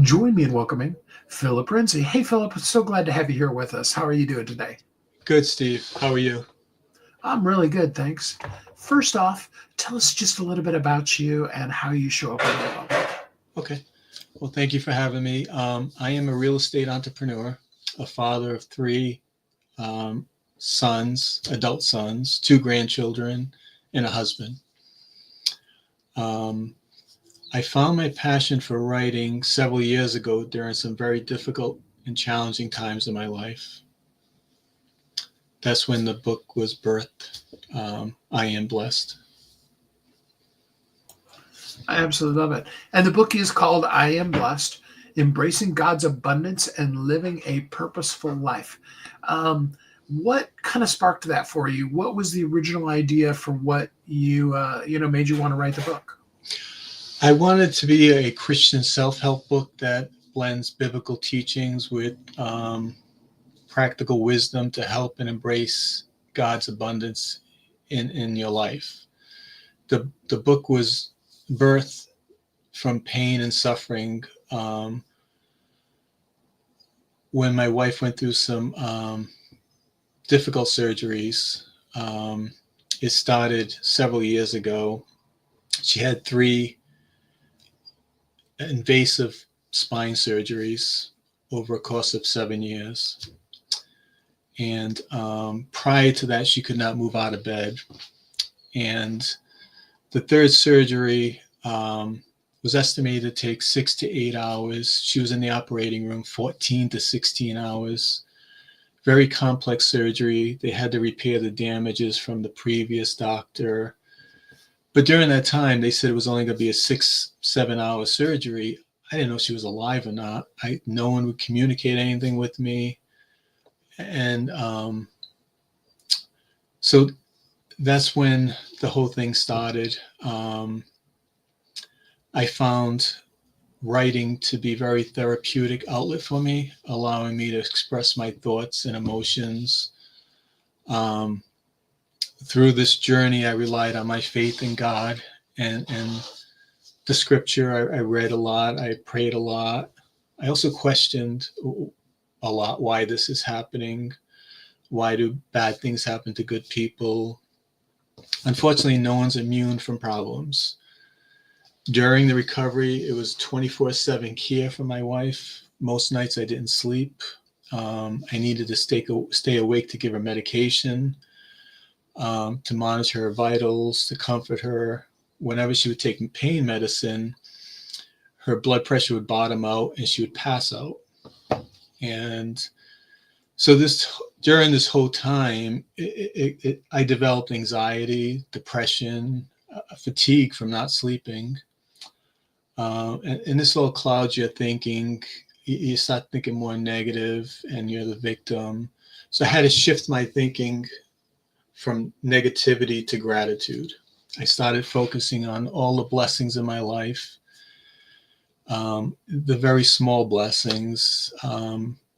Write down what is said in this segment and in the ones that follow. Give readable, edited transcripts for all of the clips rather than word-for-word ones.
Join me in welcoming Philip Renzi. Hey, Philip, so glad to have you here with us. How are you doing today? Good, Steve. How are you? I'm really good, thanks. First off, tell us just a little bit about you and how you show up in the world. Okay. Well, thank you for having me. I am a real estate entrepreneur, a father of three um, sons, adult sons, two grandchildren, and a husband. Um, I found my passion for writing several years ago during some very difficult and challenging times in my life. That's when the book was birthed. I Am Blessed. I absolutely love it. And the book is called I Am Blessed: Embracing God's Abundance and Living a Purposeful Life. Um, what kind of sparked that for you? What was the original idea for what you made you want to write the book? I wanted to be a Christian self-help book that blends biblical teachings with practical wisdom to help and embrace God's abundance in your life. The book was birthed from pain and suffering when my wife went through some difficult surgeries. It started several years ago. She had three invasive spine surgeries over a course of 7 years. And prior to that, she could not move out of bed. And the third surgery was estimated to take 6 to 8 hours. She was in the operating room 14 to 16 hours. Very complex surgery. They had to repair the damages from the previous doctor. But during that time, they said it was only going to be a 6-7 hour surgery. I didn't know if she was alive or not. No one would communicate anything with me. And so that's when the whole thing started. I found writing to be very therapeutic outlet for me, allowing me to express my thoughts and emotions. Through this journey, I relied on my faith in God and the scripture. I read a lot. I prayed a lot. I also questioned a lot why this is happening. Why do bad things happen to good people? Unfortunately, no one's immune from problems. During the recovery, it was 24/7 care for my wife. Most nights I didn't sleep. I needed to stay awake to give her medication, to monitor her vitals, to comfort her. Whenever she would take pain medicine, her blood pressure would bottom out and she would pass out. And so during this whole time, I developed anxiety, depression, fatigue from not sleeping. And this all clouds your thinking. You start thinking more negative and you're the victim. So I had to shift my thinking from negativity to gratitude. I started focusing on all the blessings in my life, the very small blessings.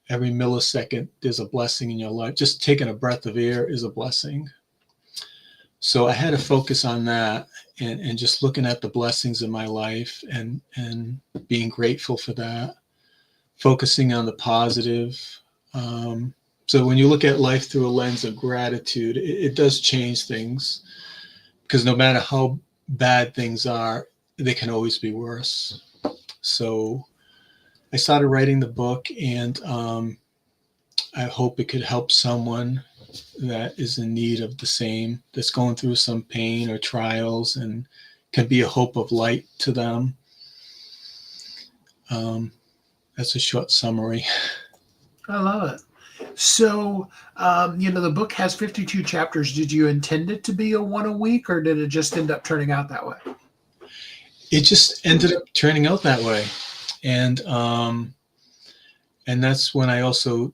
Every millisecond, there's a blessing in your life. Just taking a breath of air is a blessing. So I had to focus on that and just looking at the blessings in my life and being grateful for that, focusing on the positive. So when you look at life through a lens of gratitude, it does change things, because no matter how bad things are, they can always be worse. So I started writing the book, and I hope it could help someone that is in need of the same, that's going through some pain or trials, and can be a hope of light to them. That's a short summary. I love it. So, the book has 52 chapters. Did you intend it to be a one a week, or did it just end up turning out that way? It just ended up turning out that way. And that's when I also,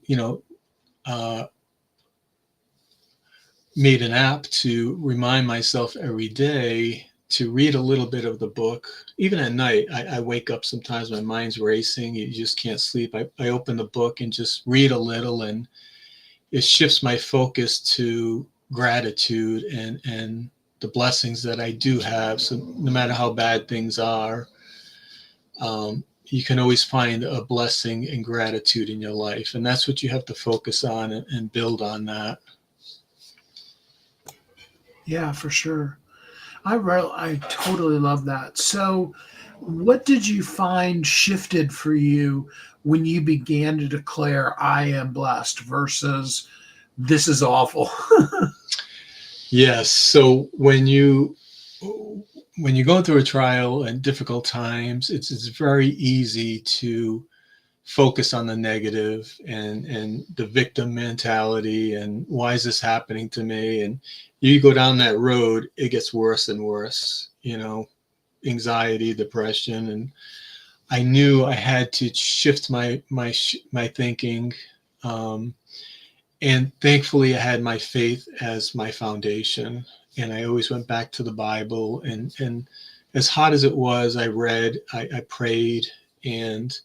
made an app to remind myself every day to read a little bit of the book. Even at night, I wake up sometimes, my mind's racing, you just can't sleep. I open the book and just read a little, and it shifts my focus to gratitude and the blessings that I do have. So no matter how bad things are, you can always find a blessing and gratitude in your life. And that's what you have to focus on and build on that. Yeah, for sure. I totally love that. So, what did you find shifted for you when you began to declare "I am blessed" versus "This is awful"? Yes. So when you're going through a trial and difficult times, it's very easy to focus on the negative and the victim mentality and why is this happening to me? And you go down that road, it gets worse and worse, anxiety, depression. And I knew I had to shift my thinking. And thankfully I had my faith as my foundation. And I always went back to the Bible, and as hard as it was, I read, I prayed, and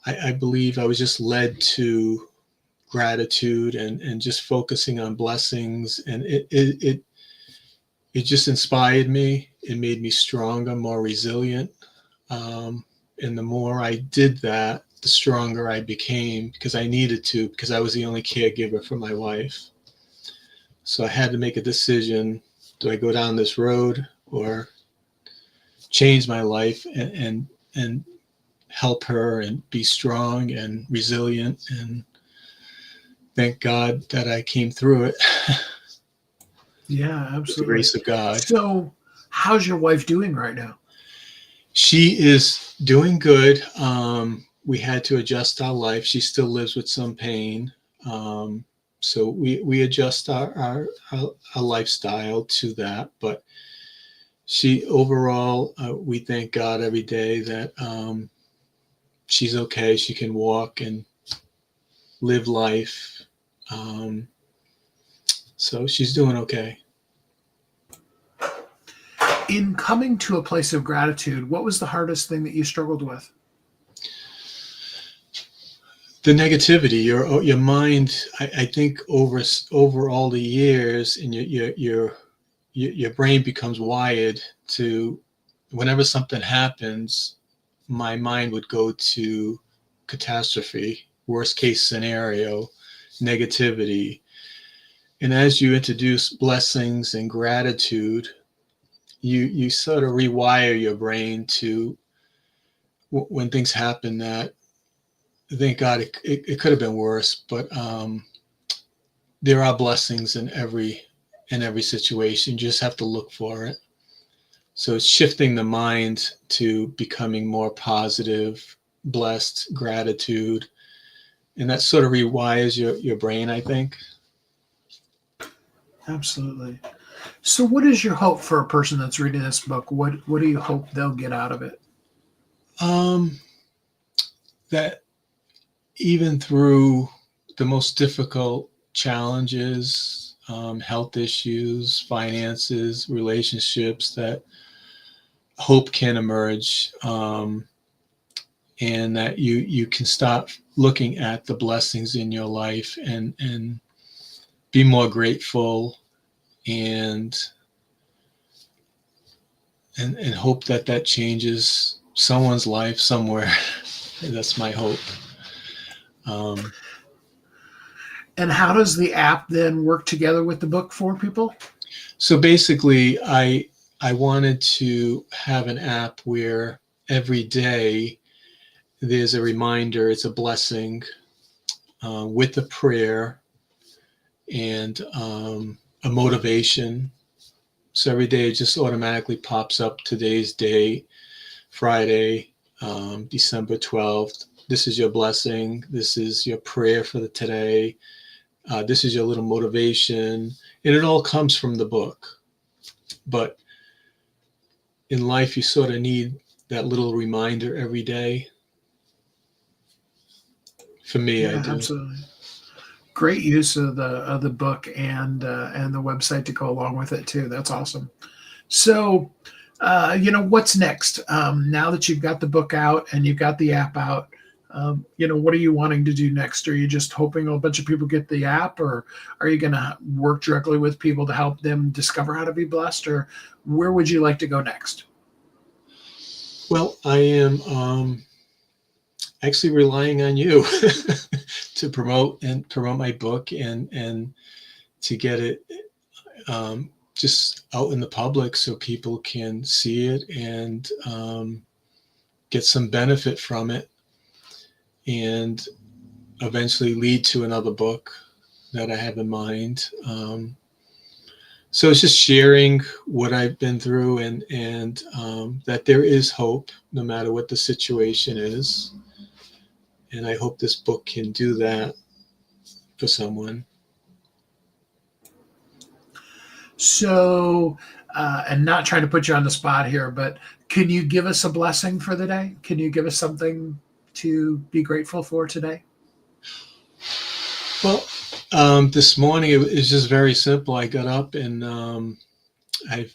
I believe I was just led to gratitude and just focusing on blessings. And it just inspired me. It made me stronger, more resilient. And the more I did that, the stronger I became, because I needed to, because I was the only caregiver for my wife. So I had to make a decision. Do I go down this road or change my life and help her and be strong and resilient? And thank God that I came through it. Yeah, With the absolutely. grace of God. So, how's your wife doing right now? She is doing good. We had to adjust our life. She still lives with some pain. So we adjust our lifestyle to that. But she overall, we thank God every day that she's okay. She can walk and live life. So she's doing okay. In coming to a place of gratitude, what was the hardest thing that you struggled with? The negativity, your mind. I think over all the years, and your brain becomes wired to, whenever something happens, my mind would go to catastrophe, worst case scenario, negativity. And as you introduce blessings and gratitude, you sort of rewire your brain to, when things happen, that thank God it could have been worse, but there are blessings in every situation. You just have to look for it. So it's shifting the mind to becoming more positive, blessed, gratitude, and that sort of rewires your brain, I think. Absolutely. So, what is your hope for a person that's reading this book? What do you hope they'll get out of it? Um, that even through the most difficult challenges, health issues, finances, relationships, that hope can emerge, and that you can stop looking at the blessings in your life and be more grateful, and hope that changes someone's life somewhere. That's my hope. And how does the app then work together with the book for people? So basically, I wanted to have an app where every day there's a reminder, it's a blessing, with a prayer and a motivation. So every day it just automatically pops up today's date, Friday, December 12th. This is your blessing. This is your prayer for the today. This is your little motivation. And it all comes from the book. But in life, you sort of need that little reminder every day. For me, I Yeah, do. absolutely. Great use of the book and the website to go along with it too. That's awesome. So, what's next? Now that you've got the book out and you've got the app out, what are you wanting to do next? Are you just hoping a bunch of people get the app, or are you going to work directly with people to help them discover how to be blessed, or where would you like to go next? Well, I am actually relying on you to promote my book and to get it just out in the public so people can see it and get some benefit from it, and eventually lead to another book that I have in mind. So it's just sharing what I've been through, and that there is hope no matter what the situation is. And I hope this book can do that for someone. So, and not trying to put you on the spot here, but can you give us a blessing for the day? Can you give us something to be grateful for today? Well, this morning it was just very simple. I got up and I've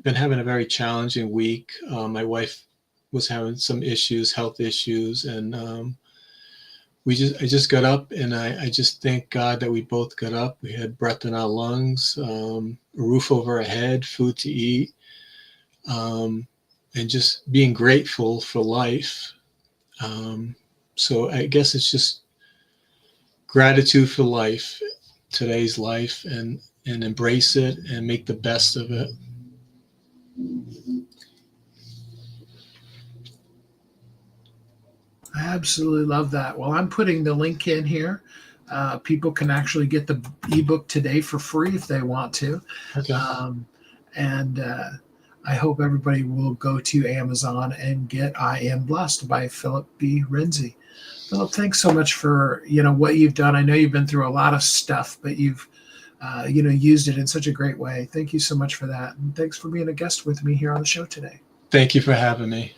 been having a very challenging week. My wife was having some issues, health issues, and I just got up, and I just thank God that we both got up. We had breath in our lungs, a roof over our head, food to eat, and just being grateful for life. So I guess it's just gratitude for life, today's life, and embrace it and make the best of it. I absolutely love that. Well, I'm putting the link in here. People can actually get the ebook today for free if they want to. Okay. And I hope everybody will go to Amazon and get I Am Blessed by Philip B. Renzi. Philip, thanks so much for what you've done. I know you've been through a lot of stuff, but you've used it in such a great way. Thank you so much for that, and thanks for being a guest with me here on the show today. Thank you for having me.